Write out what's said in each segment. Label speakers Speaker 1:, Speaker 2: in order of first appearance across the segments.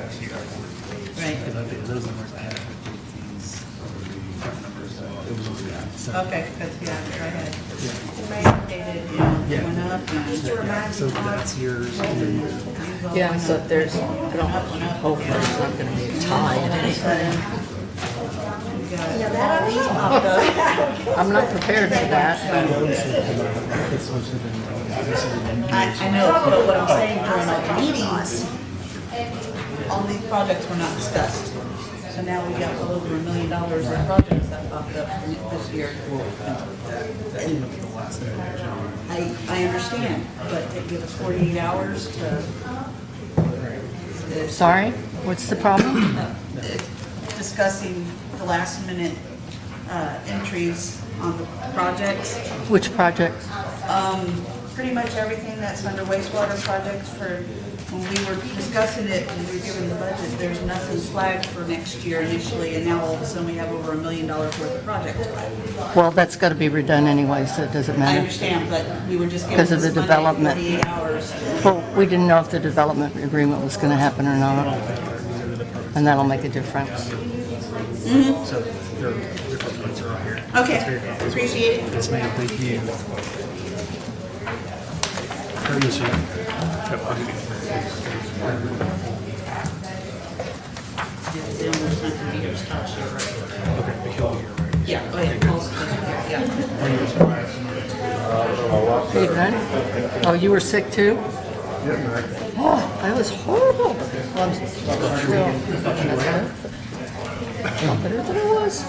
Speaker 1: Right.
Speaker 2: Because I think those numbers I had these front numbers. It was only that. So,
Speaker 1: Okay, because, yeah, I had, I updated,
Speaker 2: Yeah.
Speaker 1: went up, and
Speaker 2: so that's yours. And then
Speaker 3: Yeah, so if there's, I don't hope there's not gonna be a tie in anything. I'm not prepared for that.
Speaker 2: this one should have been, this is a new
Speaker 1: I know, but what I'm saying, during all the meetings, all these projects were not discussed. So now we got over $1 million of projects that popped up this year. I understand, but they give us 48 hours to.
Speaker 3: Sorry, what's the problem?
Speaker 1: Discussing the last minute entries on the projects.
Speaker 3: Which project?
Speaker 1: Pretty much everything that's under wastewater projects for, when we were discussing it and we were given the budget, there's nothing flagged for next year initially, and now all of a sudden we have over $1 million worth of projects flagged.
Speaker 3: Well, that's gotta be redone anyway, so it doesn't
Speaker 1: I
Speaker 3: matter.
Speaker 1: understand, but we were just given
Speaker 3: Because of
Speaker 1: this
Speaker 3: the
Speaker 1: Monday
Speaker 3: development.
Speaker 1: 48 hours.
Speaker 3: Well, we didn't know if the development agreement was gonna happen or not. And that'll make a difference.
Speaker 2: So your points are all here.
Speaker 1: Okay, appreciate it.
Speaker 2: Yes, ma'am. Thank you. How are you, sir? Yep, I'll give you.
Speaker 1: They almost sent the meters touch here, right?
Speaker 2: Okay, but he'll be here, right?
Speaker 1: Yeah, oh yeah, Paul's here, yeah.
Speaker 3: Are you done? Oh, you were sick too? Oh, that was horrible. Well, I'm still not better than it was.
Speaker 4: Are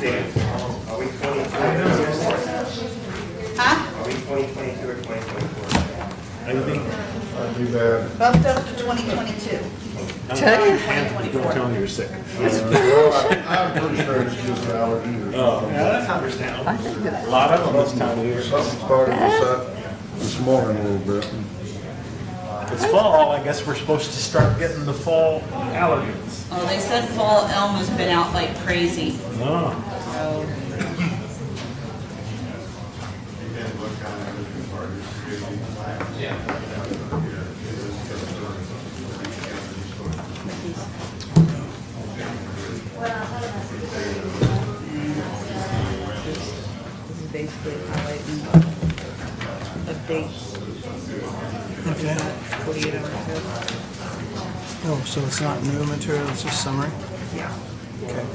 Speaker 4: we 22?
Speaker 1: Huh?
Speaker 4: Are we 2022 or 2024?
Speaker 1: Bumped up to 2022.
Speaker 3: Tell you.
Speaker 1: 2024.
Speaker 2: Tell me you're sick.
Speaker 5: I'm pretty sure it's just an allergy or something.
Speaker 2: Yeah, that's understandable.
Speaker 3: I think that
Speaker 2: A lot of them this time of year.
Speaker 5: Something started this morning a little bit.
Speaker 2: It's fall, I guess we're supposed to start getting the fall allergens.
Speaker 1: Oh, they said fall elm has been out like crazy.
Speaker 2: Oh.
Speaker 1: So, this is basically highlighting updates.
Speaker 6: Okay.
Speaker 1: 48 hours ago.
Speaker 6: Oh, so it's not new material, it's just summary?
Speaker 1: Yeah.
Speaker 6: Okay.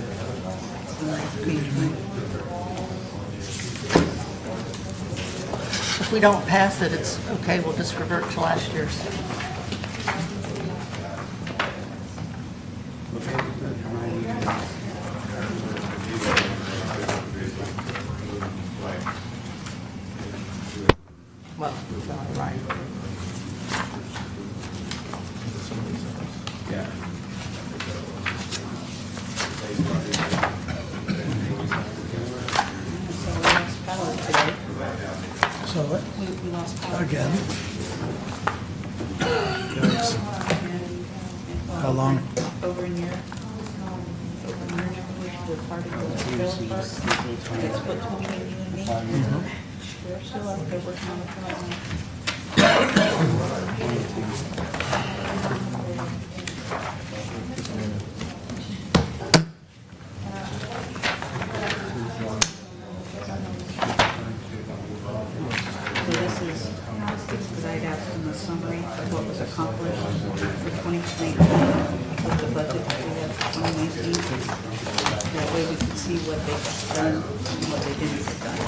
Speaker 3: if we don't pass it, it's okay, we'll just revert to last year's. Well, all right.
Speaker 1: So we lost power today.
Speaker 6: So what?
Speaker 1: We lost power.
Speaker 6: Again? Yikes. How long?
Speaker 1: Over in Europe. Over in Europe, which was part of the trailer park. That's what told me you and me. They're still out there working on the front line. So this is, because I asked them a summary of what was accomplished for 2019 with the budget that we have for 2019. That way we can see what they've done and what they didn't get done.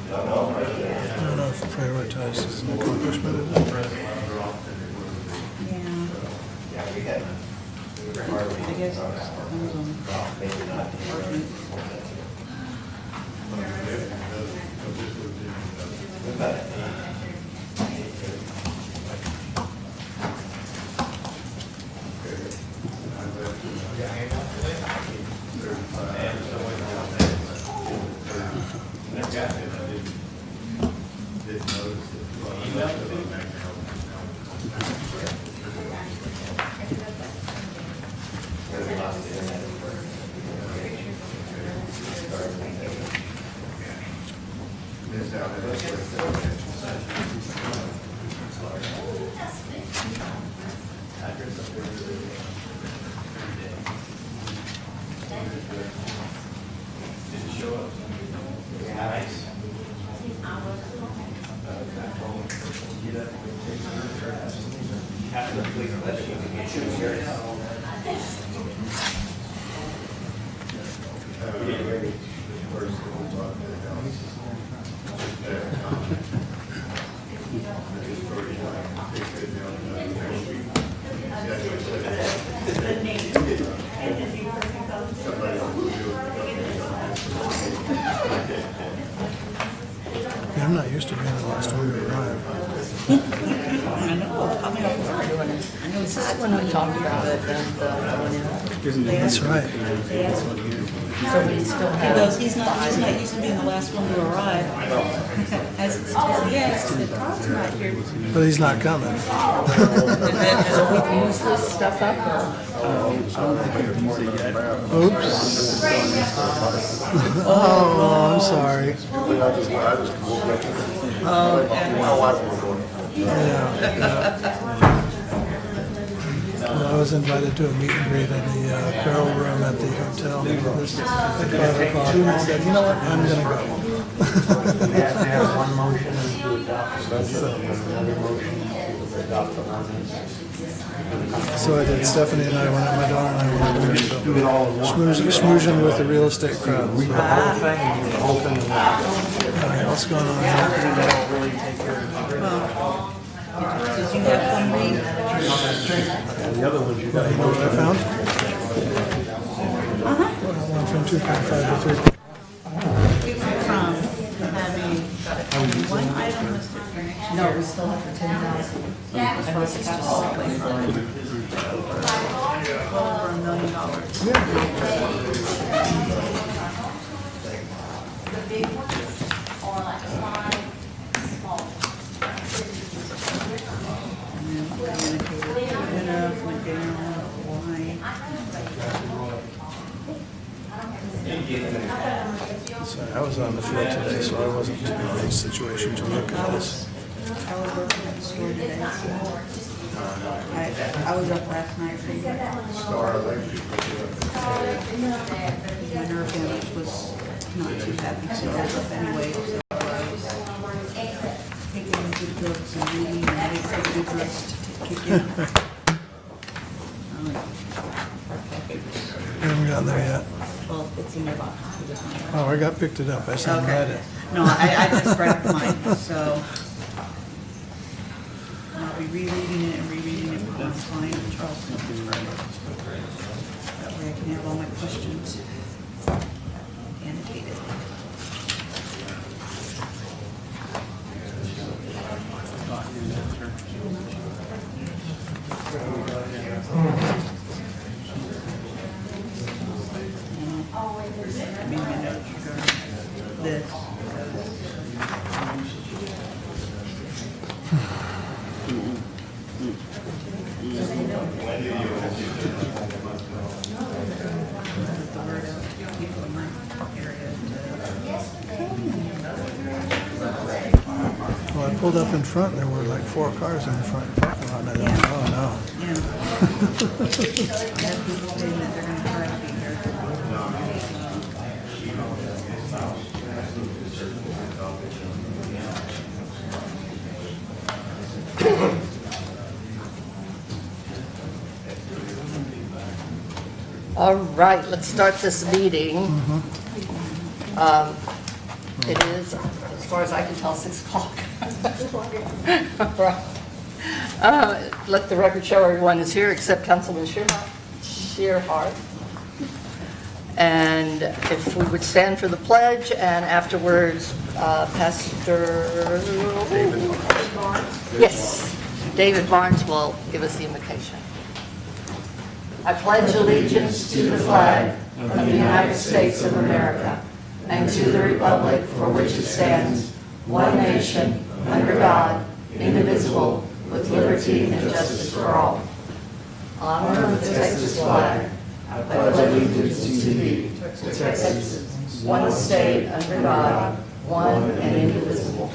Speaker 6: I don't know if prioritized is an accomplishment of it.
Speaker 1: Yeah. I guess it depends on what department.
Speaker 6: Yeah, I'm not used to being the last one to arrive.
Speaker 1: I know, I mean, I know it's not
Speaker 3: When we talked about it, and
Speaker 6: That's right.
Speaker 3: so we still
Speaker 1: He
Speaker 3: have.
Speaker 1: goes, he's not used to being the last one to arrive. I said, oh, yes, Todd's not here.
Speaker 6: But he's not coming.
Speaker 3: So we can use this stuff up,
Speaker 6: Oops. Oh, I'm sorry.
Speaker 5: I just woke up. My wife was going.
Speaker 6: Well, I was invited to a meet and greet in the barrel room at the hotel. This at 5 o'clock. And I said, you know what, I'm gonna go.
Speaker 2: We have to have one motion to adopt the budget and another motion to adopt the ordinance.
Speaker 6: So I did. Stephanie and I went out, my daughter and I went out
Speaker 2: Do it all at once.
Speaker 6: schmoozing with the real estate crowd.
Speaker 2: Read the whole thing and do the whole thing at once.
Speaker 6: All right, what's going on here?
Speaker 2: That'll really take care of it.
Speaker 1: Did you have fun read?
Speaker 2: And the other ones you
Speaker 6: You
Speaker 2: got.
Speaker 6: know what I found? Went from 2.5 to 3.
Speaker 1: We went from having one item listed for next year.
Speaker 3: no, we still have the 10,000.
Speaker 1: As far as the capital outlay fund. Well over $1 million. And then communicated, went down, why?
Speaker 6: Sorry, I was on the field today, so I wasn't in a situation to look at this.
Speaker 1: I was working at the store today, so I was up last night reading. My nerve damage was not too happy, so I was up anyway, so I was taking good drugs and reading, and I didn't take good drugs to kick in. I'm like,
Speaker 6: We haven't gotten there yet.
Speaker 1: well, it's in your box. You just want to-
Speaker 6: Oh, I got picked it up. I just haven't read it.
Speaker 1: No, I just grabbed mine, so I'll be rereading it and rereading it with one client, Charles. That way I can have all my questions annotated. I mean, my notes regarding this. Get the word out to people in my area.
Speaker 6: Well, I pulled up in front, and there were like 4 cars in the front parking lot, and I thought, oh, no.
Speaker 1: Yeah. I have people saying that they're gonna try to be here.
Speaker 3: All right, let's start this meeting. It is, as far as I can tell, 6 o'clock. Right. Let the record show everyone is here except Councilman Schumer. sincere heart. And if we would stand for the pledge, and afterwards, Pastor... Yes, David Barnes will give us the invocation. I pledge allegiance to the flag of the United States of America and to the republic for which it stands, one nation, under God, indivisible, with liberty and justice for all. Honor the Texas flag. I pledge allegiance to thee, Texas, one state under God, one and indivisible.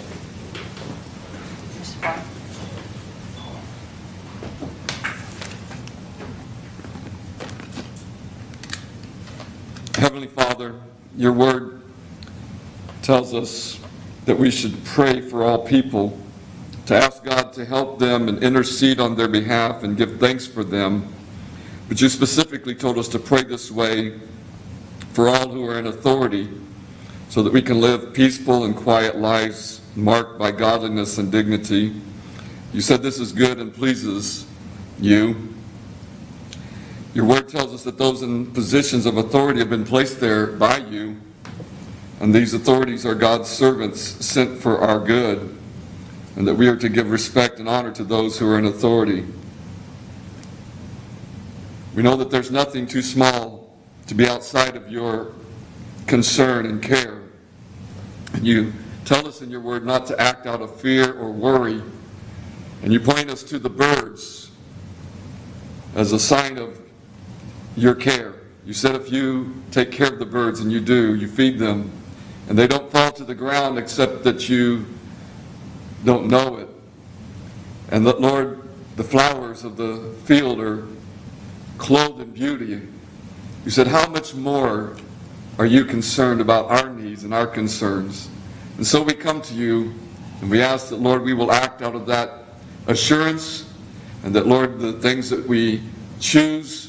Speaker 3: Mr. Barnes.
Speaker 7: Heavenly Father, your word tells us that we should pray for all people, to ask God to help them and intercede on their behalf and give thanks for them. But you specifically told us to pray this way for all who are in authority, so that we can live peaceful and quiet lives marked by godliness and dignity. You said this is good and pleases you. Your word tells us that those in positions of authority have been placed there by you, and these authorities are God's servants sent for our good, and that we are to give respect and honor to those who are in authority. We know that there's nothing too small to be outside of your concern and care. And you tell us in your word not to act out of fear or worry, and you point us to the birds as a sign of your care. You said if you take care of the birds, and you do, you feed them, and they don't fall to the ground except that you don't know it. And that, Lord, the flowers of the field are clothed in beauty. You said, how much more are you concerned about our needs and our concerns? And so we come to you, and we ask that, Lord, we will act out of that assurance, and that, Lord, the things that we choose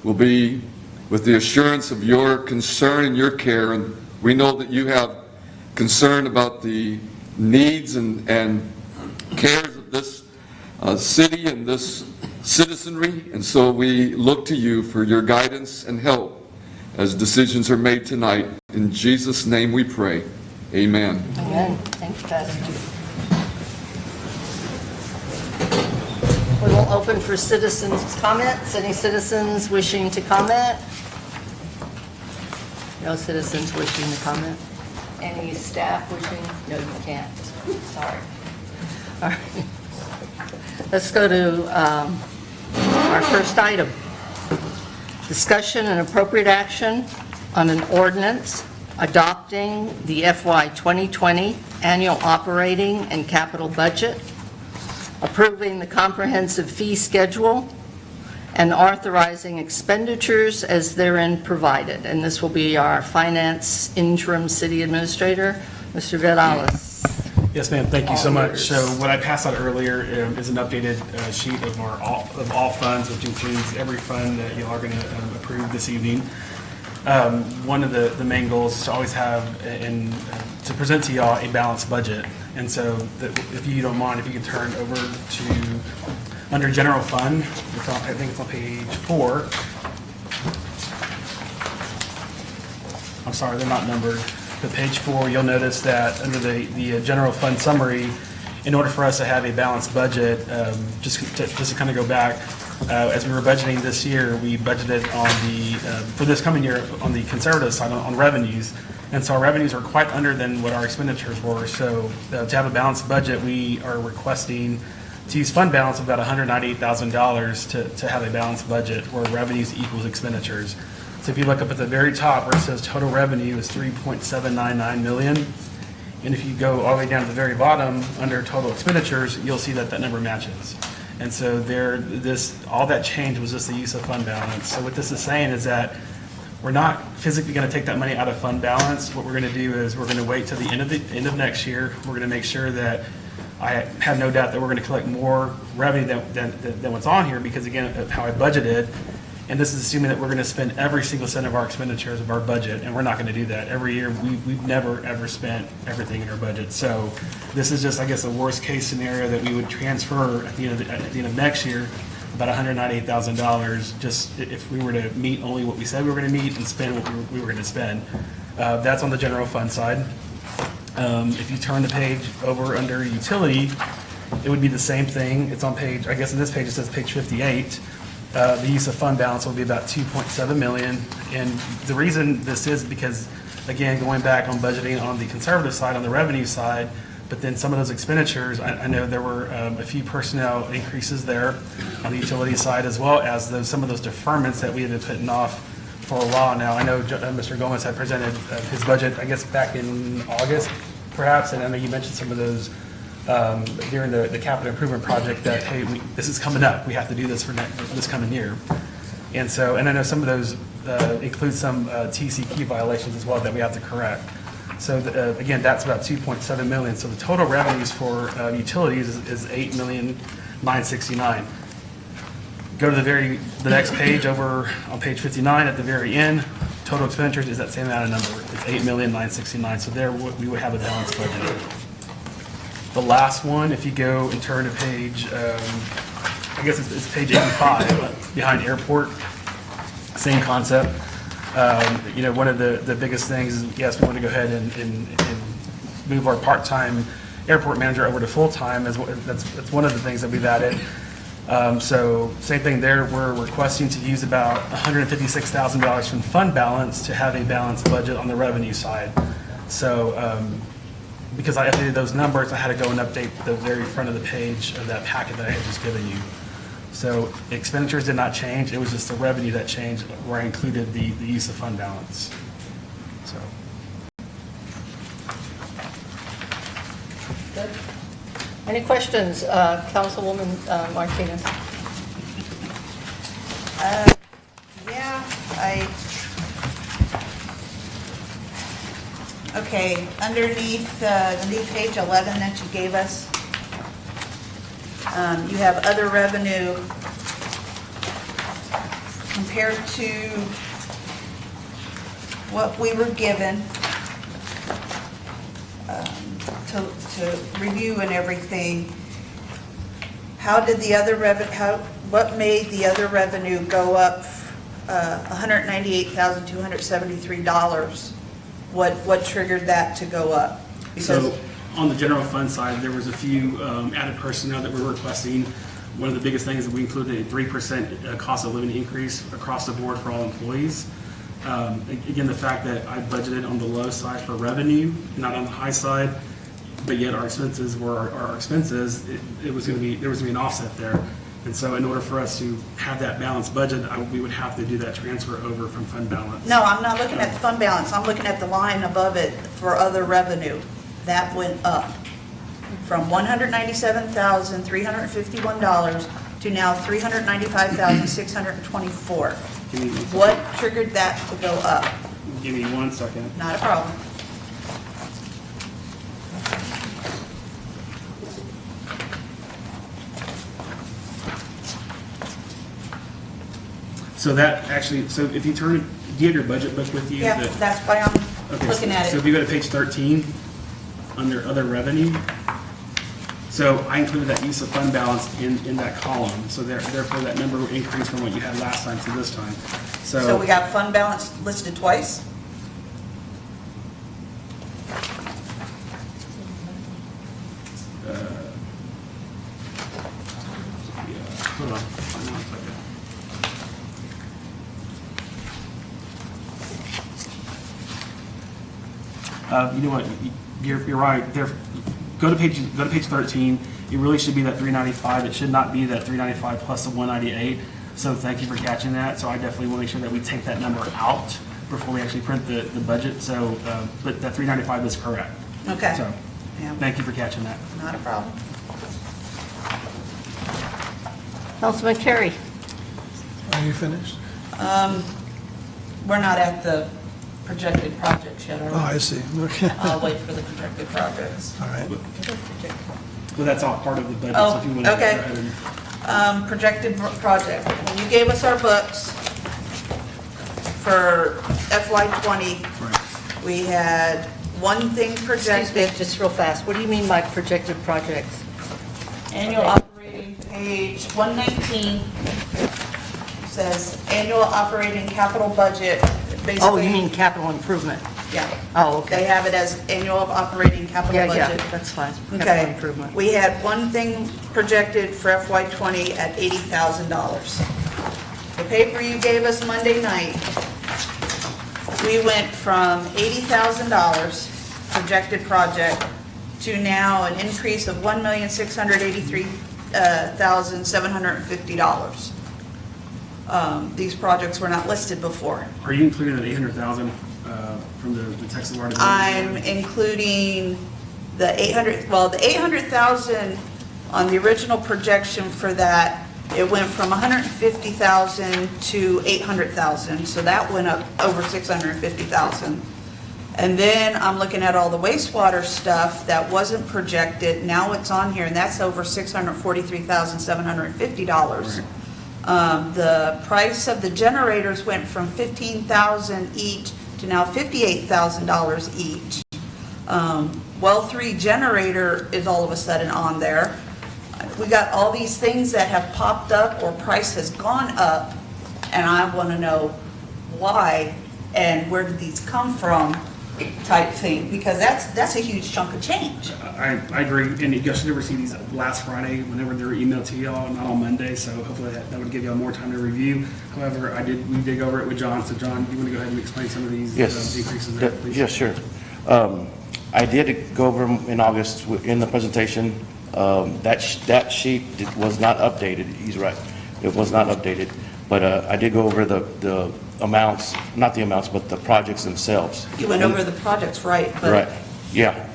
Speaker 7: will be with the assurance of your concern and your care. And we know that you have concern about the needs and cares of this city and this citizenry. And so we look to you for your guidance and help as decisions are made tonight. In Jesus' name we pray. Amen.
Speaker 3: Amen. Thank you, Pastor. We will open for citizens' comments. Any citizens wishing to comment? No citizens wishing to comment? Any staff wishing? No, you can't. Sorry. All right. Let's go to our first item. Discussion and appropriate action on an ordinance adopting the FY 2020 annual operating and capital budget, approving the comprehensive fee schedule, and authorizing expenditures as therein provided. And this will be our finance interim city administrator, Mr. Vidales.
Speaker 8: Yes, ma'am. Thank you so much. So what I passed out earlier is an updated sheet of all funds, which includes every fund that you all are going to approve this evening. One of the main goals is to always have to present to y'all a balanced budget. And so if you don't mind, if you could turn over to under general fund, I think it's on page 4. I'm sorry, they're not numbered. But page 4, you'll notice that under the general fund summary, in order for us to have a balanced budget, just to kind of go back, as we were budgeting this year, we budgeted on for this coming year on the conservative side on revenues. And so our revenues are quite under than what our expenditures were. So to have a balanced budget, we are requesting to use fund balance of about $198,000 to have a balanced budget where revenues equals expenditures. So if you look up at the very top where it says total revenue is $3.799 million, and if you go all the way down to the very bottom under total expenditures, you'll see that that number matches. And so all that change was just the use of fund balance. So what this is saying is that we're not physically going to take that money out of fund balance. What we're going to do is we're going to wait till the end of next year. We're going to make sure that I have no doubt that we're going to collect more revenue than what's on here because, again, of how I budgeted. And this is assuming that we're going to spend every single cent of our expenditures of our budget, and we're not going to do that. Every year, we've never, ever spent everything in our budget. So this is just, I guess, a worst-case scenario that we would transfer at the end of next year about $198,000, just if we were to meet only what we said we were going to meet and spend what we were going to spend. That's on the general fund side. If you turn the page over under utility, it would be the same thing. It's on page, I guess in this page it says page 58. The use of fund balance will be about 2.7 million. And the reason this is because, again, going back on budgeting on the conservative side, on the revenue side, but then some of those expenditures, I know there were a few personnel increases there on the utility side, as well as some of those deferments that we had been putting off for a while now. I know Mr. Gomez had presented his budget, I guess, back in August, perhaps, and I know you mentioned some of those during the capital improvement project that, hey, this is coming up, we have to do this for this coming year. And so, and I know some of those include some TCQ violations as well that we have to correct. So again, that's about 2.7 million. So the total revenues for utilities is 8,969,000. Go to the next page over on page 59 at the very end. Total expenditures is that same amount of number. It's 8,969,000. So there we would have a balanced budget. The last one, if you go and turn to page, I guess it's page 85 behind airport. Same concept. One of the biggest things is, yes, we want to go ahead and move our part-time airport manager over to full-time. That's one of the things that we've added. So same thing there. We're requesting to use about $156,000 from fund balance to have a balanced budget on the revenue side. So because I updated those numbers, I had to go and update the very front of the page of that packet that I had just given you. So expenditures did not change. It was just the revenue that changed, where I included the use of fund balance. So.
Speaker 3: Good. Any questions, Councilwoman Martinez?
Speaker 1: Okay, underneath the new page 11 that you gave us, you have other revenue compared to what we were given to review and everything. How did the other what made the other revenue go up $198,273? What triggered that to go up?
Speaker 8: So on the general fund side, there was a few added personnel that we were requesting. One of the biggest things is we included a 3% cost of living increase across the board for all employees. Again, the fact that I budgeted on the low side for revenue, not on the high side, but yet our expenses were our expenses, there was going to be an offset there. And so in order for us to have that balanced budget, we would have to do that transfer over from fund balance.
Speaker 1: No, I'm not looking at the fund balance. I'm looking at the line above it for other revenue. That went up from $197,351 to now $395,624. What triggered that to go up?
Speaker 8: Give me 1 second.
Speaker 1: Not a problem.
Speaker 8: So that actually, so if you turn, do you have your budget book with you?
Speaker 1: Yeah, that's why I'm looking at
Speaker 8: So if
Speaker 1: it.
Speaker 8: you go to page 13, under other revenue, so I included that use of fund balance in that column. So therefore, that number will increase from what you had last time to this time.
Speaker 1: So we got fund balance listed twice?
Speaker 8: Hold on. You know what? You're right. Go to page 13. It really should be that 395. It should not be that 395 plus the 198. So thank you for catching that. So I definitely want to make sure that we take that number out before we actually print the budget. So, but that 395 is correct.
Speaker 1: Okay.
Speaker 8: So
Speaker 1: Yeah,
Speaker 8: thank you for catching that.
Speaker 1: not a problem.
Speaker 3: Councilman Carey?
Speaker 6: Are you finished?
Speaker 1: We're not at the projected projects yet,
Speaker 6: Oh,
Speaker 1: are
Speaker 6: I see. Okay.
Speaker 1: we? I'll wait for the projected projects.
Speaker 6: All right.
Speaker 8: Well, that's all part of the budget.
Speaker 1: Oh,
Speaker 8: so if you want to
Speaker 1: okay.
Speaker 8: go ahead and
Speaker 1: Projected project. When you gave us our books for FY20,
Speaker 8: Right.
Speaker 1: we had one thing
Speaker 3: Excuse
Speaker 1: projected,
Speaker 3: me, just real fast. What do you mean by projected projects?
Speaker 1: annual operating page 119. says annual operating capital budget, basically.
Speaker 3: Oh, you mean capital improvement?
Speaker 1: Yeah.
Speaker 3: Oh,
Speaker 1: They
Speaker 3: okay.
Speaker 1: have it as annual operating capital
Speaker 3: Yeah,
Speaker 1: budget.
Speaker 3: yeah, that's fine. Capital
Speaker 1: Okay.
Speaker 3: improvement.
Speaker 1: We had one thing projected for FY '20 at $80,000. The paper you gave us Monday night, we went from $80,000 projected project to now an increase of $1,683,750. These projects were not listed before.
Speaker 8: Are you including that 800,000 from the Texas Water
Speaker 1: I'm
Speaker 8: Development?
Speaker 1: including the 800,000 on the original projection for that, it went from 150,000 to 800,000, so that went up over 650,000. And then I'm looking at all the wastewater stuff that wasn't projected, now it's on here, and that's over $643,750. The price of the generators went from $15,000 each to now $58,000 each. Well 3 generator is all of a sudden on there. We got all these things that have popped up or price has gone up, and I want to know why and where did these come from type thing, because that's a huge chunk of change.
Speaker 8: I agree, and you guys should receive these last Friday whenever they're emailed to y'all, not on Monday, so hopefully that would give y'all more time to review. However, we did go over it with John, so John, you want to go ahead and explain some of these
Speaker 9: Yes.
Speaker 8: increases there, please?
Speaker 9: Yes, sure. I did go over them in August in the presentation. That sheet was not updated. He's right. It was not updated. But I did go over the amounts, not the amounts, but the projects themselves.
Speaker 1: You went over the projects, right? But
Speaker 9: Right, yeah.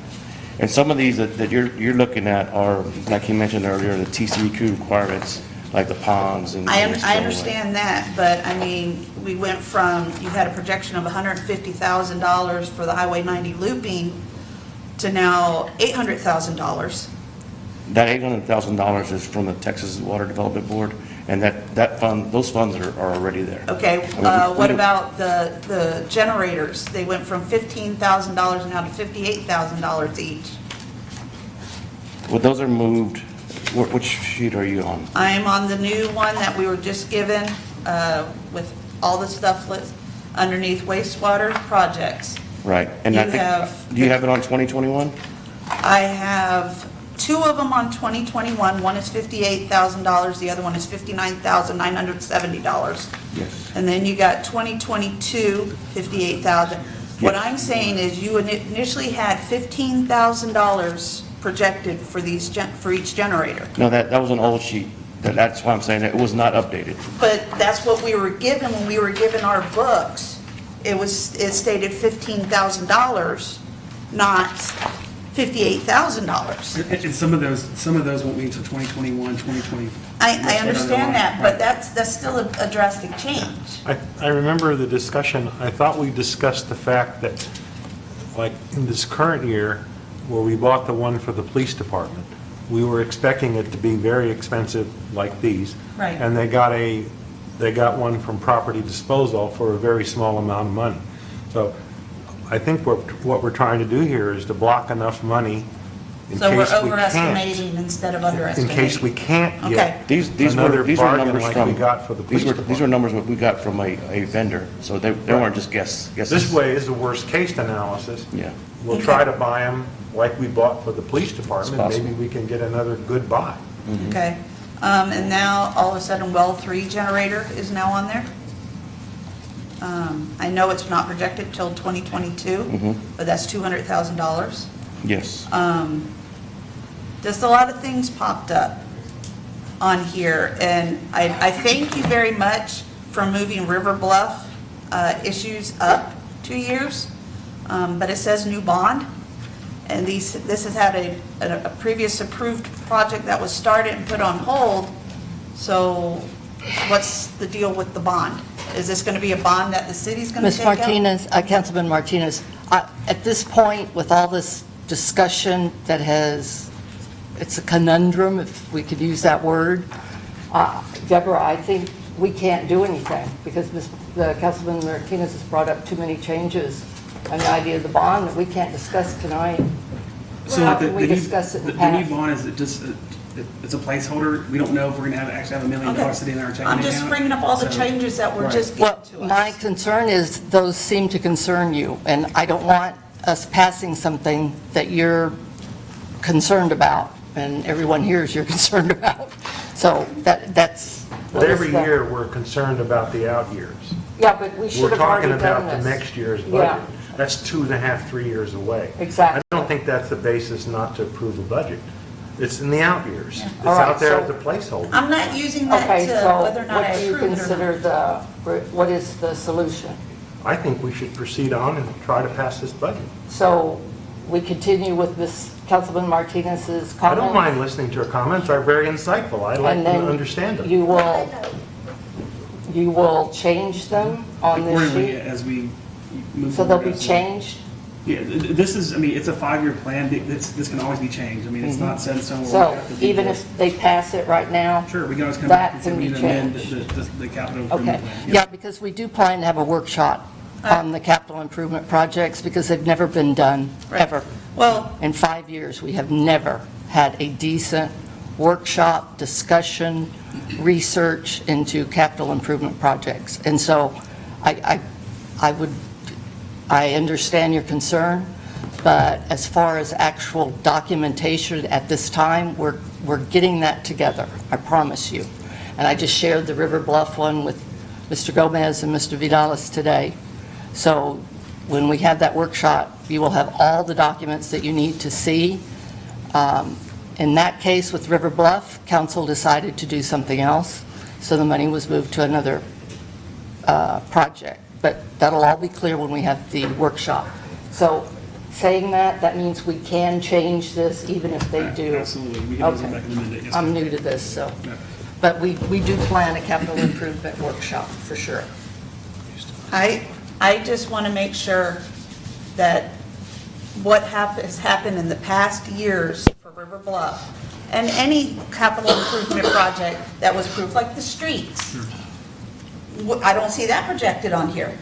Speaker 9: And some of these that you're looking at are, like he mentioned earlier, the TCEQ requirements, like the ponds and.
Speaker 1: I understand that, but I mean, we went from, you had a projection of $150,000 for the Highway 90 looping to now $800,000.
Speaker 9: That $800,000 is from the Texas Water Development Board, and that fund, those funds are already there.
Speaker 1: Okay,
Speaker 9: I mean,
Speaker 1: what about the generators? They went from $15,000 now to $58,000 each.
Speaker 9: Well, those are moved, which sheet are you on?
Speaker 1: I'm on the new one that we were just given with all the stuff underneath wastewater projects.
Speaker 9: Right. And
Speaker 1: You
Speaker 9: I think,
Speaker 1: have-
Speaker 9: do you have it on 2021?
Speaker 1: I have two of them on 2021. One is $58,000, the other one is $59,970.
Speaker 9: Yes.
Speaker 1: And then you got 2022, $58,000. What
Speaker 9: Yes.
Speaker 1: I'm saying is you initially had $15,000 projected for these, for each generator.
Speaker 9: No, that was an old sheet. That's why I'm saying that it was not updated.
Speaker 1: But that's what we were given when we were given our books. It stated $15,000, not $58,000.
Speaker 8: And some of those won't be until 2021, 2020.
Speaker 1: I understand that, but that's still a drastic change.
Speaker 2: I remember the discussion, I thought we discussed the fact that, like, in this current year, where we bought the one for the police department, we were expecting it to be very expensive like these.
Speaker 1: Right.
Speaker 2: And they got one from property disposal for a very small amount of money. So I think what we're trying to do here is to block enough money in
Speaker 1: So we're
Speaker 2: case we can't.
Speaker 1: overestimating instead of
Speaker 2: In
Speaker 1: underestimating.
Speaker 2: case we can't
Speaker 1: Okay.
Speaker 2: get
Speaker 9: These
Speaker 2: another
Speaker 9: were
Speaker 2: bargain
Speaker 9: numbers
Speaker 2: like
Speaker 9: from.
Speaker 2: we got for the police
Speaker 9: These were
Speaker 2: department.
Speaker 9: numbers that we got from a vendor, so they weren't just guesses.
Speaker 2: This way is the worst case analysis.
Speaker 9: Yeah.
Speaker 2: We'll try to buy them like we bought for the police department.
Speaker 9: possible.
Speaker 2: Maybe we can get another good buy.
Speaker 1: Okay, and now all of a sudden, well 3 generator is now on there? I know it's not projected till 2022, but that's $200,000.
Speaker 9: Yes.
Speaker 1: Just a lot of things popped up on here, and I thank you very much for moving River Bluff issues up 2 years, but it says new bond, and this has had a previous approved project that was started and put on hold, so what's the deal with the bond? Is this going to be a bond that the city's going to
Speaker 3: Ms.
Speaker 1: take out?
Speaker 3: Martinez, Councilman Martinez, at this point, with all this discussion that it's a conundrum, if we could use that word, Deborah, I think we can't do anything, because Councilman Martinez has brought up too many changes on the idea of the bond that we can't discuss tonight.
Speaker 8: So
Speaker 3: How
Speaker 8: the
Speaker 3: can we
Speaker 8: new-
Speaker 3: discuss it in
Speaker 8: the
Speaker 3: past?
Speaker 8: new bond is it just, it's a placeholder. We don't know if we're going to actually have $1 million
Speaker 1: Okay.
Speaker 8: sitting in our checking account.
Speaker 1: I'm just bringing up all the
Speaker 8: So-
Speaker 1: changes that were
Speaker 8: Right.
Speaker 1: just
Speaker 3: Well,
Speaker 1: given to us.
Speaker 3: my concern is those seem to concern you, and I don't want us passing something that you're concerned about, and everyone here is you're concerned about. So that's.
Speaker 2: But every year, we're concerned about the out years.
Speaker 3: Yeah, but we should
Speaker 2: We're
Speaker 3: have already
Speaker 2: talking
Speaker 3: done
Speaker 2: about the
Speaker 3: this.
Speaker 2: next year's
Speaker 3: Yeah.
Speaker 2: budget. That's 2.5, 3 years away.
Speaker 3: Exactly.
Speaker 2: I don't think that's the basis not to approve a budget. It's in the out years. It's
Speaker 3: All right,
Speaker 2: out there
Speaker 3: so-
Speaker 2: as a placeholder.
Speaker 1: I'm not using that
Speaker 3: Okay,
Speaker 1: to
Speaker 3: so
Speaker 1: whether or not I
Speaker 3: what do you
Speaker 1: approve it or
Speaker 3: consider
Speaker 1: not.
Speaker 3: what is the solution?
Speaker 2: I think we should proceed on and try to pass this budget.
Speaker 3: So we continue with Ms. Councilman Martinez's comments?
Speaker 2: I don't mind listening to her comments, they're very insightful. I like
Speaker 3: And
Speaker 2: to
Speaker 3: then
Speaker 2: understand them.
Speaker 3: you will change them on this
Speaker 8: Accordingly,
Speaker 3: sheet?
Speaker 8: as we move
Speaker 3: So they'll
Speaker 8: forward,
Speaker 3: be
Speaker 8: as-
Speaker 3: changed?
Speaker 8: Yeah, this is, I mean, it's a 5-year plan. This can always be changed. I mean, it's not set in stone. We'll
Speaker 3: So
Speaker 8: have to do
Speaker 3: even
Speaker 8: this.
Speaker 3: if they pass it right now?
Speaker 8: Sure, we can always come back and
Speaker 3: That
Speaker 8: say we
Speaker 3: can
Speaker 8: need
Speaker 3: be
Speaker 8: to amend
Speaker 3: changed.
Speaker 8: the capital
Speaker 3: Okay,
Speaker 8: improvement plan.
Speaker 3: yeah, because we do plan to have a workshop on the capital improvement projects because they've never been done, ever.
Speaker 1: Well,
Speaker 3: In 5 years, we have never had a decent workshop, discussion, research into capital improvement projects. And so I understand your concern, but as far as actual documentation at this time, we're getting that together, I promise you. And I just shared the River Bluff one with Mr. Gomez and Mr. Vidalis today. So when we have that workshop, you will have all the documents that you need to see. In that case, with River Bluff, council decided to do something else, so the money was moved to another project. But that'll all be clear when we have the workshop. So saying that, that means we can change this even if they do.
Speaker 8: Absolutely. We can always go
Speaker 3: Okay.
Speaker 8: back and amend it. Yes,
Speaker 3: I'm
Speaker 8: ma'am.
Speaker 3: new to this, so.
Speaker 8: Yeah.
Speaker 3: But we do plan a capital improvement workshop, for sure.
Speaker 1: I just want to make sure that what has happened in the past years for River Bluff and any capital improvement project that was approved, like the streets, I don't see that projected on here.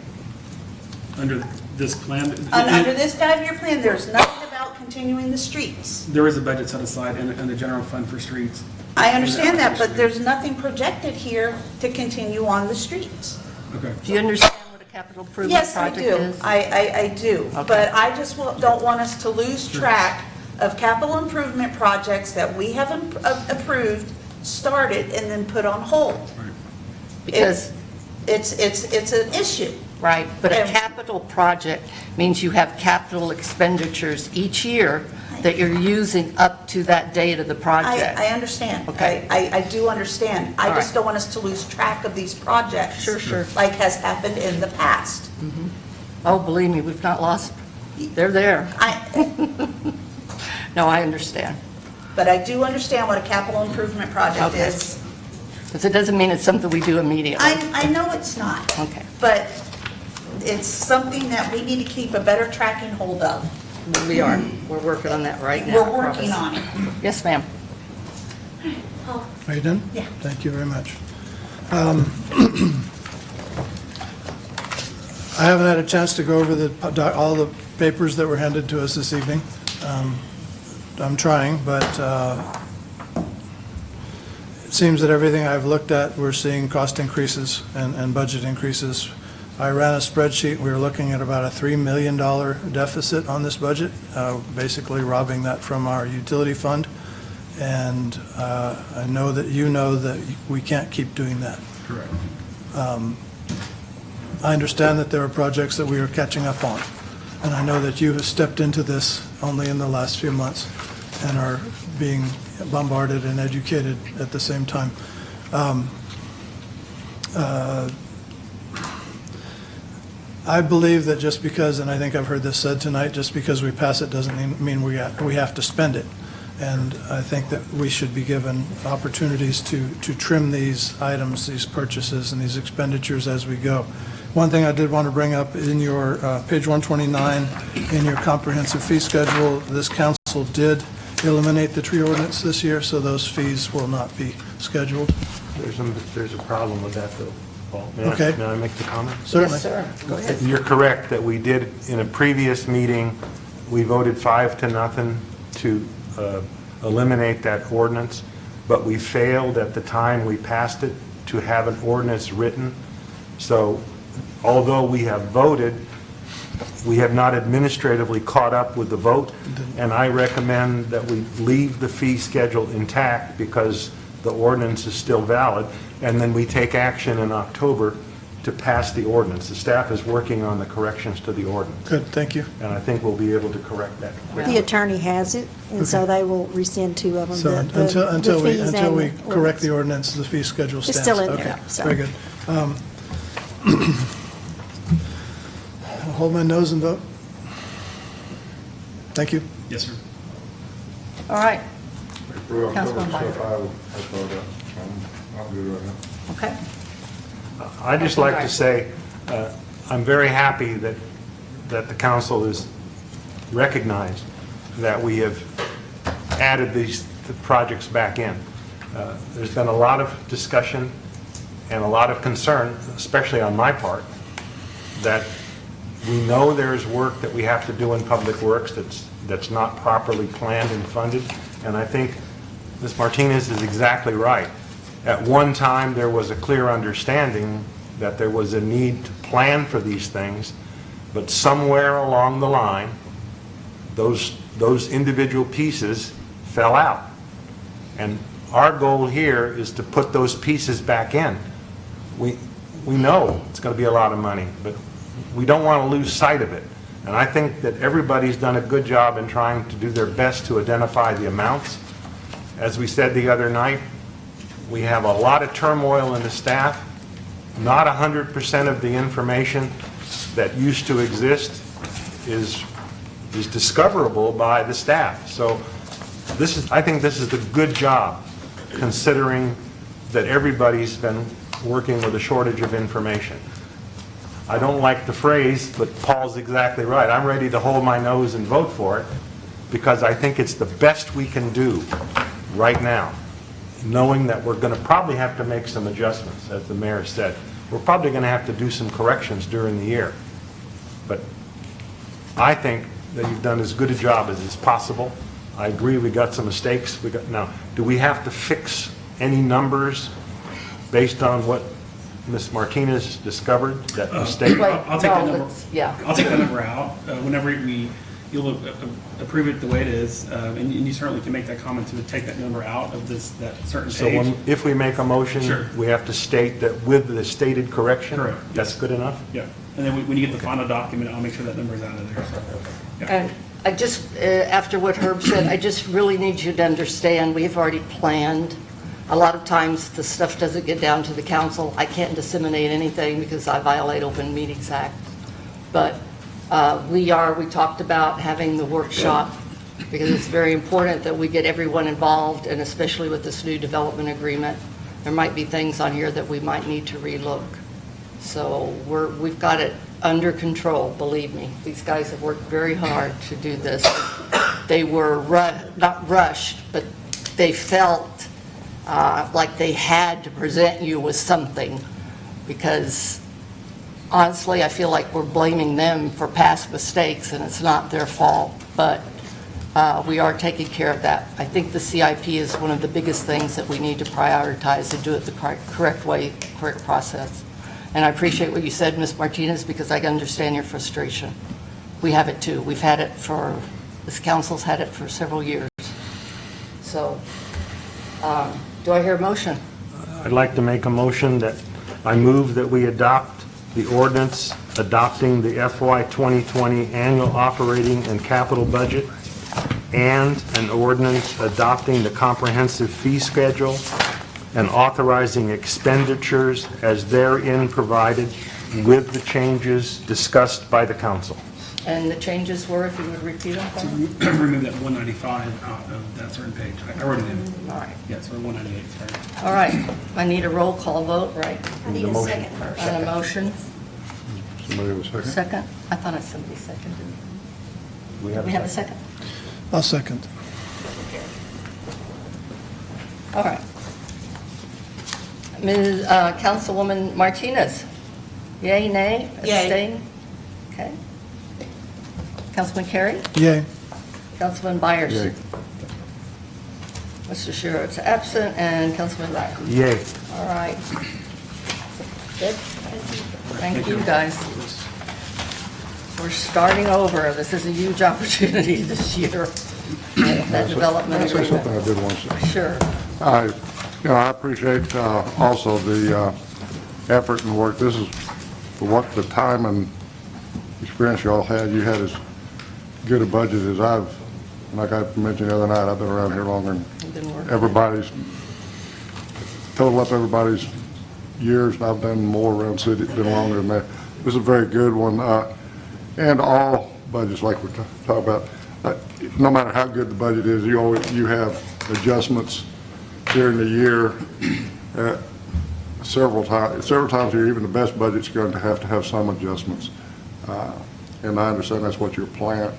Speaker 8: Under this plan.
Speaker 1: Under this 5-year plan, there's nothing about continuing the streets.
Speaker 8: There is a budget set aside in the general fund for streets.
Speaker 1: I understand that, but there's nothing projected here to continue on the streets.
Speaker 8: Okay.
Speaker 3: Do you understand what a capital improvement
Speaker 1: Yes, I
Speaker 3: project
Speaker 1: do.
Speaker 3: is?
Speaker 1: I do.
Speaker 3: Okay.
Speaker 1: But I just don't want us to lose track of capital improvement projects that we have approved, started, and then put on hold.
Speaker 3: Because,
Speaker 1: It's an issue.
Speaker 3: right, but a
Speaker 1: And-
Speaker 3: capital project means you have capital expenditures each year that you're using up to that date of the project.
Speaker 1: I understand.
Speaker 3: Okay.
Speaker 1: I do understand. I
Speaker 3: All
Speaker 1: just
Speaker 3: right.
Speaker 1: don't want us to lose track of these projects.
Speaker 3: Sure.
Speaker 1: Like has happened in the past.
Speaker 3: Oh, believe me, we've not lost, they're there.
Speaker 1: I,
Speaker 3: No, I understand.
Speaker 1: but I do understand what a capital improvement project
Speaker 3: Okay.
Speaker 1: is.
Speaker 3: Because it doesn't mean it's something we do immediately.
Speaker 1: I know it's not.
Speaker 3: Okay.
Speaker 1: But it's something that we need to keep a better tracking hold of.
Speaker 3: We are. We're working on that right now.
Speaker 1: We're
Speaker 3: I
Speaker 1: working
Speaker 3: promise.
Speaker 1: on it.
Speaker 3: Yes, ma'am.
Speaker 6: Are you done?
Speaker 1: Yeah.
Speaker 6: Thank you very much. I haven't had a chance to go over all the papers that were handed to us this evening. I'm trying, but it seems that everything I've looked at, we're seeing cost increases and budget increases. I ran a spreadsheet, we were looking at about a $3 million deficit on this budget, basically robbing that from our utility fund. And I know that you know that we can't keep doing that.
Speaker 8: Correct.
Speaker 6: I understand that there are projects that we are catching up on, and I know that you have stepped into this only in the last few months and are being bombarded and educated at the same time. I believe that just because, and I think I've heard this said tonight, just because we pass it doesn't mean we have to spend it. And I think that we should be given opportunities to trim these items, these purchases, and these expenditures as we go. One thing I did want to bring up, in your page 129, in your comprehensive fee schedule, this council did eliminate the tree ordinance this year, so those fees will not be scheduled.
Speaker 2: There's a problem with that, though, Paul.
Speaker 6: Okay.
Speaker 2: May I make the comment?
Speaker 6: Certainly.
Speaker 3: Yes, sir. Go ahead.
Speaker 2: You're correct that we did, in a previous meeting, we voted 5-0 to eliminate that ordinance. but we failed at the time we passed it to have an ordinance written. So although we have voted, we have not administratively caught up with the vote, and I recommend that we leave the fee schedule intact because the ordinance is still valid, and then we take action in October to pass the ordinance. The staff is working on the corrections to the ordinance,
Speaker 6: Good, thank you.
Speaker 2: and I think we'll be able to correct that.
Speaker 10: The attorney has it, and so they will rescind two of them.
Speaker 6: So
Speaker 10: the
Speaker 6: until we
Speaker 10: fees and
Speaker 6: correct
Speaker 10: ordinance.
Speaker 6: the ordinance, the fee schedule
Speaker 10: It's
Speaker 6: stands.
Speaker 10: still in
Speaker 6: Okay,
Speaker 10: there, so.
Speaker 6: very good. I'll hold my nose and vote. Thank you.
Speaker 8: Yes, sir.
Speaker 3: All right,
Speaker 5: For
Speaker 3: Councilman
Speaker 5: October
Speaker 3: Byron.
Speaker 5: stuff, I thought I'm good right now.
Speaker 3: okay.
Speaker 2: I'd just like to say, I'm very happy that the council has recognized that we have added these projects back in. There's been a lot of discussion and a lot of concern, especially on my part, that we know there's work that we have to do in Public Works that's not properly planned and funded, and I think Ms. Martinez is exactly right. At one time, there was a clear understanding that there was a need to plan for these things, but somewhere along the line, those individual pieces fell out. And our goal here is to put those pieces back in. We know it's going to be a lot of money, but we don't want to lose sight of it. And I think that everybody's done a good job in trying to do their best to identify the amounts. As we said the other night, we have a lot of turmoil in the staff. Not 100% of the information that used to exist is discoverable by the staff. So I think this is a good job, considering that everybody's been working with a shortage of information. I don't like the phrase, but Paul's exactly right. I'm ready to hold my nose and vote for it because I think it's the best we can do right now, knowing that we're going to probably have to make some adjustments, as the mayor said. We're probably going to have to do some corrections during the year. But I think that you've done as good a job as is possible. I agree we got some mistakes. Now, do we have to fix any numbers based on what Ms. Martinez discovered, that mistake?
Speaker 3: Wait,
Speaker 8: I'll take that
Speaker 3: no,
Speaker 8: number.
Speaker 3: let's- yeah.
Speaker 8: I'll take that number out. Whenever you'll approve it the way it is, and you certainly can make that comment to take that number out of that certain
Speaker 2: So
Speaker 8: page.
Speaker 2: if we make a motion,
Speaker 8: Sure.
Speaker 2: we have to state that with the stated correction?
Speaker 8: Correct.
Speaker 2: That's good enough?
Speaker 8: Yeah, and then when you get the final document, I'll make sure that number's out of there. So, yeah.
Speaker 3: And I just, after what Herb said, I just really need you to understand, we've already planned. A lot of times, the stuff doesn't get down to the council. I can't disseminate anything because I violate Open Meetings Act. But we talked about having the workshop because it's very important that we get everyone involved, and especially with this new development agreement, there might be things on here that we might need to relook. So we've got it under control, believe me. These guys have worked very hard to do this. They were not rushed, but they felt like they had to present you with something, because honestly, I feel like we're blaming them for past mistakes, and it's not their fault, but we are taking care of that. I think the CIP is one of the biggest things that we need to prioritize and do it the correct way, correct process. And I appreciate what you said, Ms. Martinez, because I understand your frustration. We have it too. We've had it this council's had it for several years. So, do I hear a motion?
Speaker 2: I'd like to make a motion that I move that we adopt the ordinance adopting the FY 2020 annual operating and capital budget, and an ordinance adopting the comprehensive fee schedule and authorizing expenditures as therein provided with the changes discussed by the council.
Speaker 3: And the changes were, if you would repeat them for me?
Speaker 8: Remove that 195 out of that certain page. I wrote it in.
Speaker 3: All right.
Speaker 8: Yeah, so 198, sorry.
Speaker 3: All right. I need a roll call vote, right?
Speaker 10: I need a second first.
Speaker 3: On a motion?
Speaker 5: Somebody was second?
Speaker 3: Second? I thought somebody seconded.
Speaker 2: We
Speaker 3: We have a second?
Speaker 6: I'll second.
Speaker 3: All right. Ms. Councilwoman Martinez? Yay, nay?
Speaker 1: Yay.
Speaker 3: Abstain? Okay. Councilman Carey?
Speaker 6: Yay.
Speaker 3: Councilman Byers?
Speaker 5: Yay.
Speaker 3: Mr. Sherritt's absent, and Councilman Dyer.
Speaker 2: Yay.
Speaker 3: All right. Good. Thank you, guys. We're starting over. This is a huge opportunity this year. That development
Speaker 5: Can I say something I
Speaker 3: agreement.
Speaker 5: did want to say?
Speaker 3: Sure.
Speaker 5: I appreciate also the effort and work. This is, for what the time and experience you all had, you had as good a budget as like I mentioned the other night, I've been around here longer than everybody's, total up everybody's years, and I've done more around city, been longer than that. This is a very good one, and all budgets, like we're talking about, no matter how good the budget is, you have adjustments during the year. Several times a year, even the best budget's going to have some adjustments. And I understand that's what your plan,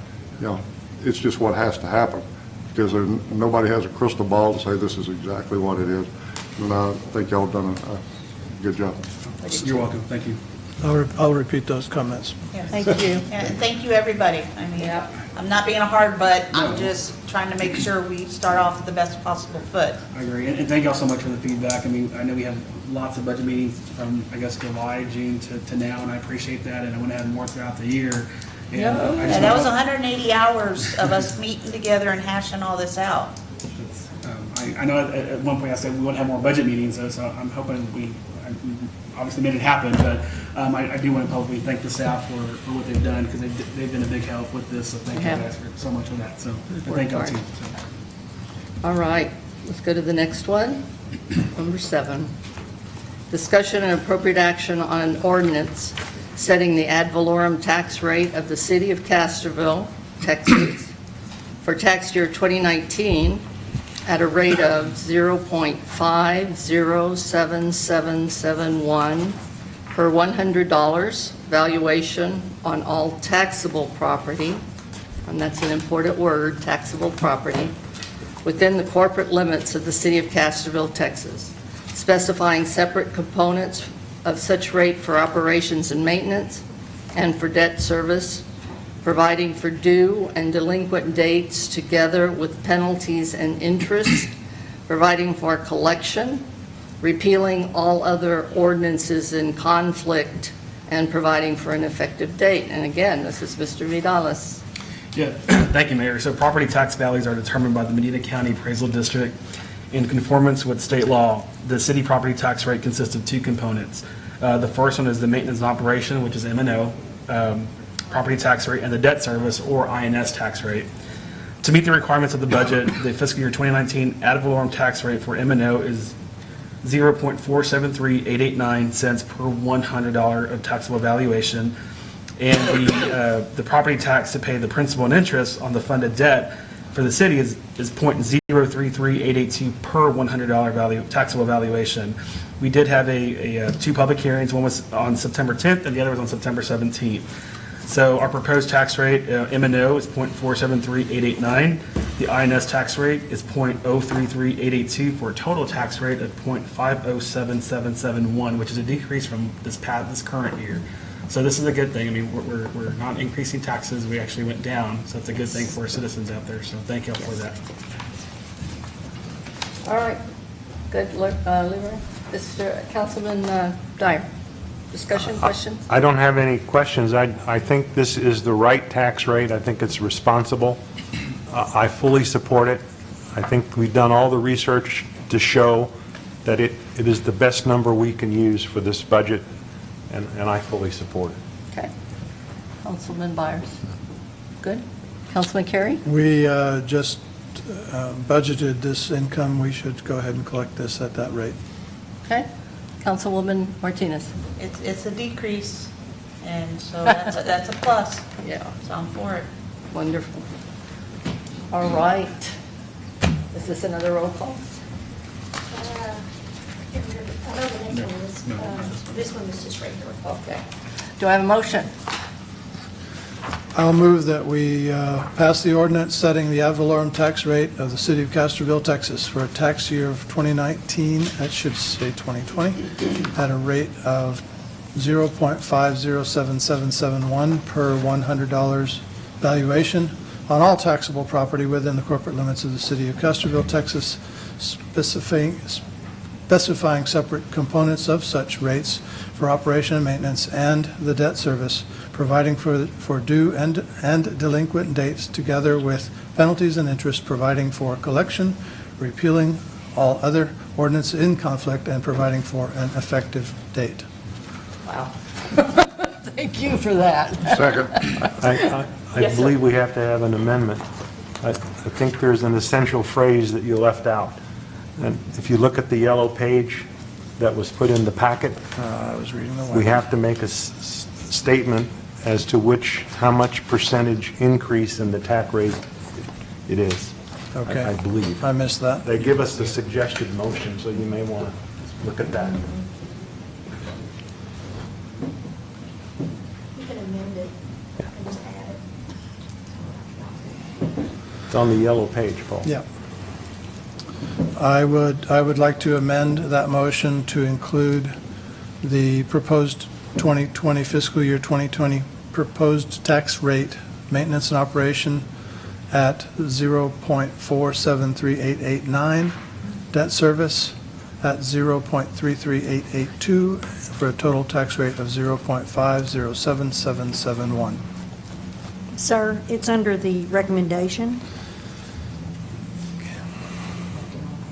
Speaker 5: it's just what has to happen, because nobody has a crystal ball to say this is exactly what it is. And I think y'all have done a good job.
Speaker 8: You're welcome. Thank you.
Speaker 6: I'll repeat those comments.
Speaker 11: Yes.
Speaker 3: Thank you.
Speaker 11: And thank you, everybody. I mean,
Speaker 3: Yep.
Speaker 11: I'm not being a hard butt, I'm just trying to make sure we start off with the best possible foot.
Speaker 8: I agree, and thank y'all so much for the feedback. I mean, I know we have lots of budget meetings from, I guess, July, June to now, and I appreciate that, and I want to have more throughout the year. And
Speaker 3: Yeah.
Speaker 8: I just
Speaker 11: And that was
Speaker 8: wanna-
Speaker 11: 180 hours of us meeting together and hashing all this out.
Speaker 8: I know at one point I said we want to have more budget meetings, so I'm hoping we obviously made it happen, but I do want to publicly thank the staff for what they've done, because they've been a big help with this, so thank you
Speaker 3: Yeah.
Speaker 8: guys for so much of that, so thank y'all too.
Speaker 3: All right, let's go to the next one. Number 7. Discussion and appropriate action on an ordinance setting the ad valorem tax rate of the city of Castroville, Texas, for tax year 2019 at a rate of 0.507771 per $100 valuation on all taxable property, and that's an important word, taxable property, within the corporate limits of the city of Castroville, Texas, specifying separate components of such rate for operations and maintenance and for debt service, providing for due and delinquent dates together with penalties and interest, providing for collection, repealing all other ordinances in conflict, and providing for an effective date. And again, this is Mr. Vidalis.
Speaker 8: Yeah, thank you, Mayor. So property tax values are determined by the Medina County Appraisal District in conformance with state law. The city property tax rate consists of 2 components. The first one is the maintenance and operation, which is M&O property tax rate, and the debt service, or INS tax rate. To meet the requirements of the budget, the fiscal year 2019 ad valorem tax rate for M&O is 0.473889 cents per $100 of taxable valuation, and the property tax to pay the principal and interest on the funded debt for the city is 0.033882 per $100 taxable valuation. We did have 2 public hearings. One was on September 10th, and the other was on September 17th. So our proposed tax rate, M&O, is 0.473889. The INS tax rate is 0.033882 for a total tax rate of 0.507771, which is a decrease from this current year. So this is a good thing. I mean, we're not increasing taxes. We actually went down. So it's a good thing for our citizens out there. So thank you all for that.
Speaker 3: All right, good, Leroy. Mr. Councilman Dyer, discussion, questions?
Speaker 2: I don't have any questions. I think this is the right tax rate. I think it's responsible. I fully support it. I think we've done all the research to show that it is the best number we can use for this budget, and I fully support it.
Speaker 3: Okay. Councilman Byers. Good. Councilman Carey?
Speaker 6: We just budgeted this income. We should go ahead and collect this at that rate.
Speaker 3: Okay. Councilwoman Martinez?
Speaker 11: It's a decrease, and so that's a plus,
Speaker 3: Yeah.
Speaker 11: so I'm for it.
Speaker 3: Wonderful. All right. Is this another roll call?
Speaker 10: This one is just regular.
Speaker 3: Okay. Do I have a motion?
Speaker 6: I'll move that we pass the ordinance setting the ad valorem tax rate of the city of Castroville, Texas for a tax year of 2019, that should say 2020, at a rate of 0.507771 per $100 valuation on all taxable property within the corporate limits of the city of Castroville, Texas, specifying separate components of such rates for operation and maintenance and the debt service, providing for due and delinquent dates together with penalties and interest, providing for collection, repealing all other ordinances in conflict, and providing for an effective date.
Speaker 3: Wow. Thank you for that.
Speaker 5: Second.
Speaker 2: I
Speaker 3: Yes, sir.
Speaker 2: believe we have to have an amendment. I think there's an essential phrase that you left out. And if you look at the yellow page that was put in the packet,
Speaker 6: I was reading the
Speaker 2: we
Speaker 6: one.
Speaker 2: have to make a statement as to how much percentage increase in the tax rate it is.
Speaker 6: Okay.
Speaker 2: I believe.
Speaker 6: I missed that.
Speaker 2: They give us the suggested motion, so you may want to look at that.
Speaker 10: You can amend it and just add it.
Speaker 2: It's on the yellow page, Paul.
Speaker 6: Yeah. I would like to amend that motion to include the proposed 2020 fiscal year 2020 proposed tax rate, maintenance and operation at 0.473889, debt service at 0.33882, for a total tax rate of 0.507771.
Speaker 10: Sir, it's under the recommendation.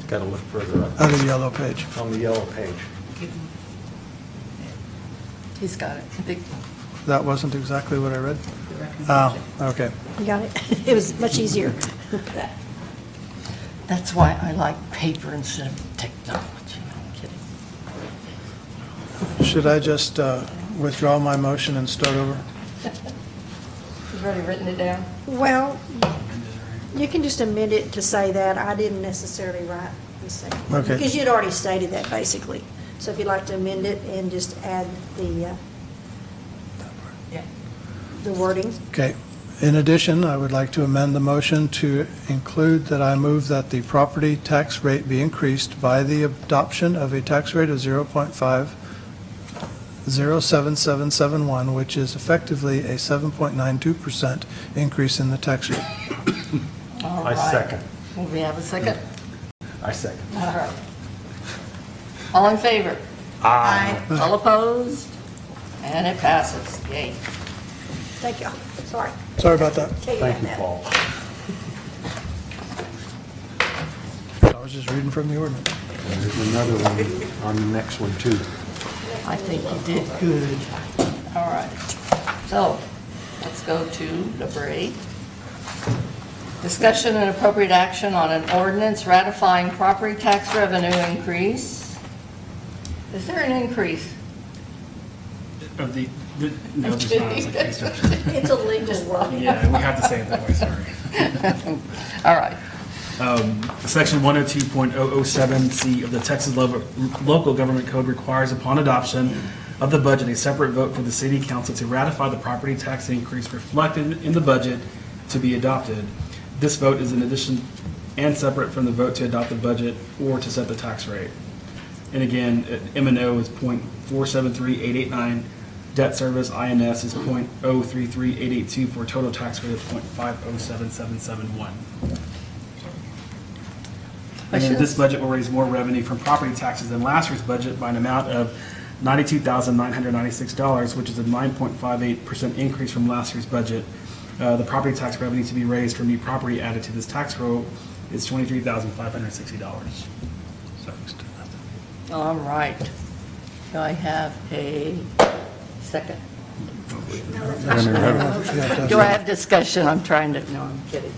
Speaker 2: Got to look further up.
Speaker 6: Under the yellow page.
Speaker 2: On the yellow page.
Speaker 3: He's got it. I think
Speaker 6: That wasn't exactly what I read?
Speaker 1: The
Speaker 6: Oh,
Speaker 1: recommendation.
Speaker 6: okay.
Speaker 10: You got it? It was much easier.
Speaker 3: that's why I like paper instead of technology. No, I'm kidding.
Speaker 6: Should I just withdraw my motion and start over?
Speaker 3: You've already written it down?
Speaker 10: Well, you can just amend it to say that. I didn't necessarily write the same.
Speaker 6: Okay.
Speaker 10: Because you'd already stated that, basically. So if you'd like to amend it and just add
Speaker 3: Yeah.
Speaker 10: the wording.
Speaker 6: Okay. In addition, I would like to amend the motion to include that I move that the property tax rate be increased by the adoption of a tax rate of 0.507771, which is effectively a 7.92% increase in the tax rate.
Speaker 3: All
Speaker 2: I
Speaker 3: right.
Speaker 2: second.
Speaker 3: Will we have a second?
Speaker 2: I second.
Speaker 3: All right. All in favor?
Speaker 11: Aye.
Speaker 3: All opposed? And it passes. Yay.
Speaker 10: Thank you. Sorry.
Speaker 6: Sorry about that.
Speaker 10: Tell
Speaker 2: Thank you,
Speaker 10: that.
Speaker 2: Paul.
Speaker 6: I was just reading from the ordinance.
Speaker 2: There's another one on the next one, too.
Speaker 3: I think you did good. All right. So, let's go to number 8. Discussion and appropriate action on an ordinance ratifying property tax revenue increase. Is there an increase?
Speaker 8: Of no, there's not. It's like case structure.
Speaker 10: It's a legal word.
Speaker 8: Yeah, we have to say it that way, sorry.
Speaker 3: All right.
Speaker 8: Section 102.007C of the Texas Local Government Code requires upon adoption of the budget, a separate vote for the city council to ratify the property tax increase reflected in the budget to be adopted. This vote is in addition and separate from the vote to adopt the budget or to set the tax rate. And again, M&O is .473889, debt service INS is .033882 for a total tax rate of .507771. And then this budget will raise more revenue from property taxes than last year's budget by an amount of $92,996, which is a 9.58% increase from last year's budget. The property tax revenue to be raised for new property added to this tax roll is $23,560.
Speaker 3: All right. Do I have a second? Do I have discussion? I'm trying to, no, I'm kidding.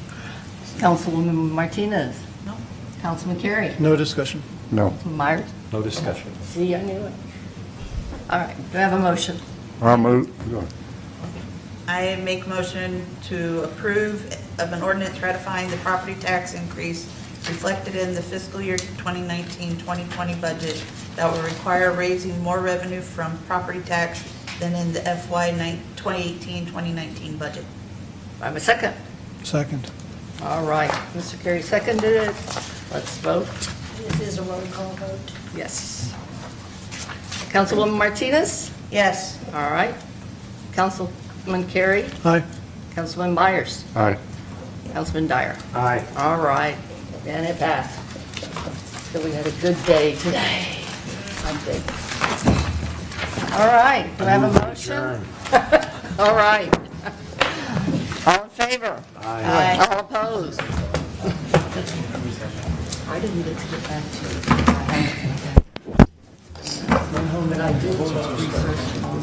Speaker 3: Councilwoman Martinez? No. Councilman Carey?
Speaker 6: No discussion.
Speaker 5: No.
Speaker 3: Myers?
Speaker 2: No discussion.
Speaker 3: See, I knew it. All right, do I have a motion?
Speaker 5: I move, go ahead.
Speaker 11: I make motion to approve of an ordinance ratifying the property tax increase reflected in the fiscal year 2019-2020 budget that will require raising more revenue from property tax than in the FY 2018-2019 budget.
Speaker 3: Do I have a second?
Speaker 6: Second.
Speaker 3: All right, Mr. Carey seconded it. Let's vote.
Speaker 10: This is a roll call vote.
Speaker 3: Yes. Councilwoman Martinez?
Speaker 11: Yes.
Speaker 3: All right. Councilman Carey?
Speaker 6: Aye.
Speaker 3: Councilman Myers?
Speaker 5: Aye.
Speaker 3: Councilman Dyer.
Speaker 2: Aye.
Speaker 3: All right, and it passed. So we had a good day today, I think. All right, do I have a motion? All right. All in favor?
Speaker 11: Aye.
Speaker 3: All opposed? I didn't get to get back to it. But I did just research on